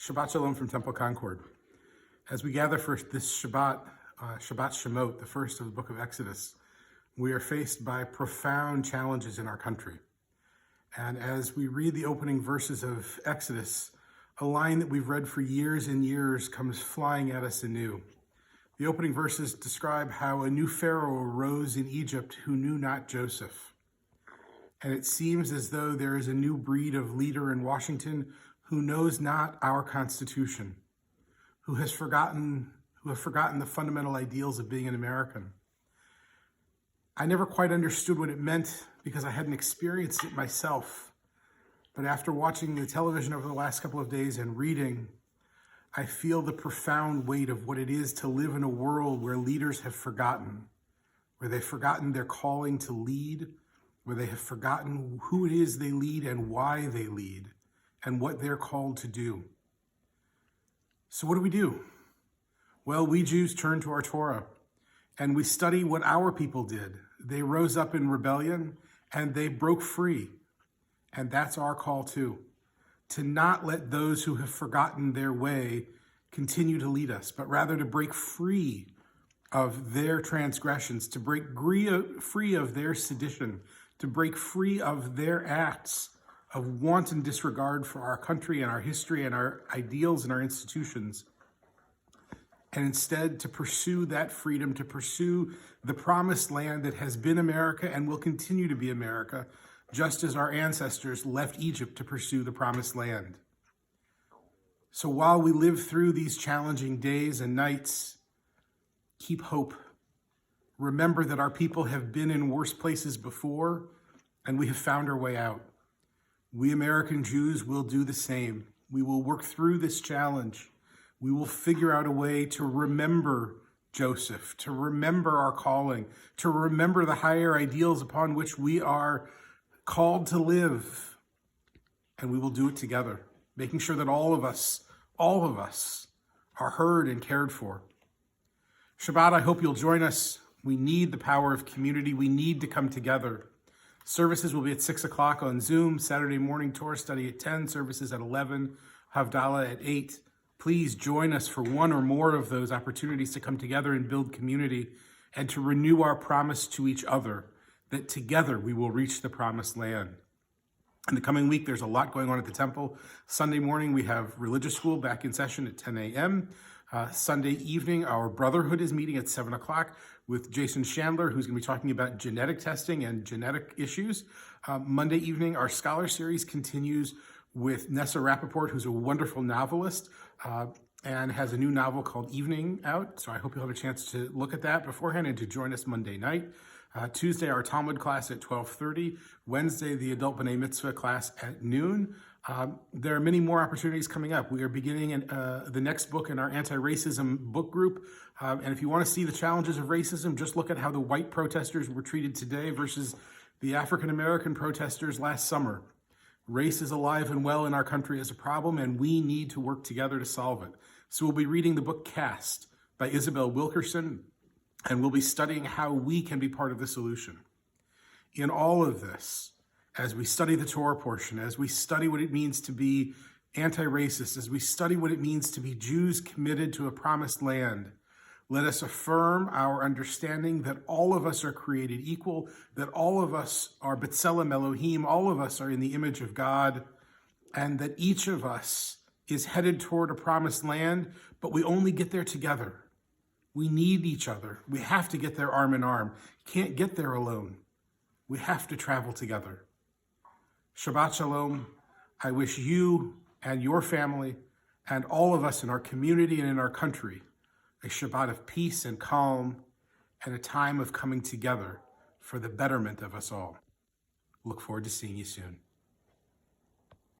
Shabbat Shalom from Temple Concord. As we gather for this Shabbat, Shabbat Shemot, the first of the book of Exodus, we are faced by profound challenges in our country. And as we read the opening verses of Exodus, a line that we've read for years and years comes flying at us anew. The opening verses describe how a new Pharaoh arose in Egypt who knew not Joseph. And it seems as though there is a new breed of leader in Washington who knows not our Constitution, who have forgotten the fundamental ideals of being an American. I never quite understood what it meant because I hadn't experienced it myself. But after watching the television over the last couple of days and reading, I feel the profound weight of what it is to live in a world where leaders have forgotten, where they've forgotten their calling to lead, where they have forgotten who it is they lead and why they lead, and what they're called to do. So what do? Well, we Jews turn to our Torah, and we study what our people did. They rose up in rebellion, and they broke free. And that's our call too, to not let those who have forgotten their way continue to lead us, but rather to break free of their transgressions, to break free of their sedition, to break free of their acts of wanton disregard for our country and our history and our ideals and our institutions, and instead to pursue that freedom, to pursue the promised land that has been America and will continue to be America, just as our ancestors left Egypt to pursue the promised land. So while we live through these challenging days and nights, keep hope. Remember that our people have been in worse places before, and we have found our way out. We American Jews will do the same. We will work through this challenge. We will figure out a way to remember Joseph, to remember our calling, to remember the higher ideals upon which we are called to live. And we will do it together, making sure that all of us are heard and cared for. Shabbat, I hope you'll join us. We need the power of community. We need to come together. Services will be at 6 o'clock on Zoom, Saturday morning Torah study at 10, services at 11, Havdalah at 8. Please join us for one or more of those opportunities to come together and build community and to renew our promise to each other that together we will reach the promised land. In the coming week, there's a lot going on at the temple. Sunday morning, we have religious school back in session at 10 a.m. Sunday evening, our brotherhood is meeting at 7 o'clock with Jason Chandler, who's going to be talking about genetic testing and genetic issues. Monday evening, our scholar series continues with Nessa Rappaport, who's a wonderful novelist and has a new novel called Evening out. So I hope you'll have a chance to look at that beforehand and to join us Monday night. Tuesday, our Talmud class at 12:30. Wednesday, the Adult B'nai Mitzvah class at noon. There are many more opportunities coming up. We are beginning the next book in our anti-racism book group. And if you want to see the challenges of racism, just look at how the white protesters were treated today versus the African-American protesters last summer. Race is alive and well in our country as a problem, and we need to work together to solve it. So we'll be reading the book Caste by Isabel Wilkerson, and we'll be studying how we can be part of the solution. In all of this, as we study the Torah portion, as we study what it means to be anti-racist, as we study what it means to be Jews committed to a promised land, let us affirm our understanding that all of us are created equal, that all of us are B'Tselem Elohim, all of us are in the image of God, and that each of us is headed toward a promised land, but we only get there together. We need each other. We have to get there arm in arm. Can't get there alone. We have to travel together. Shabbat Shalom. I wish you and your family and all of us in our community and in our country a Shabbat of peace and calm and a time of coming together for the betterment of us all. Look forward to seeing you soon.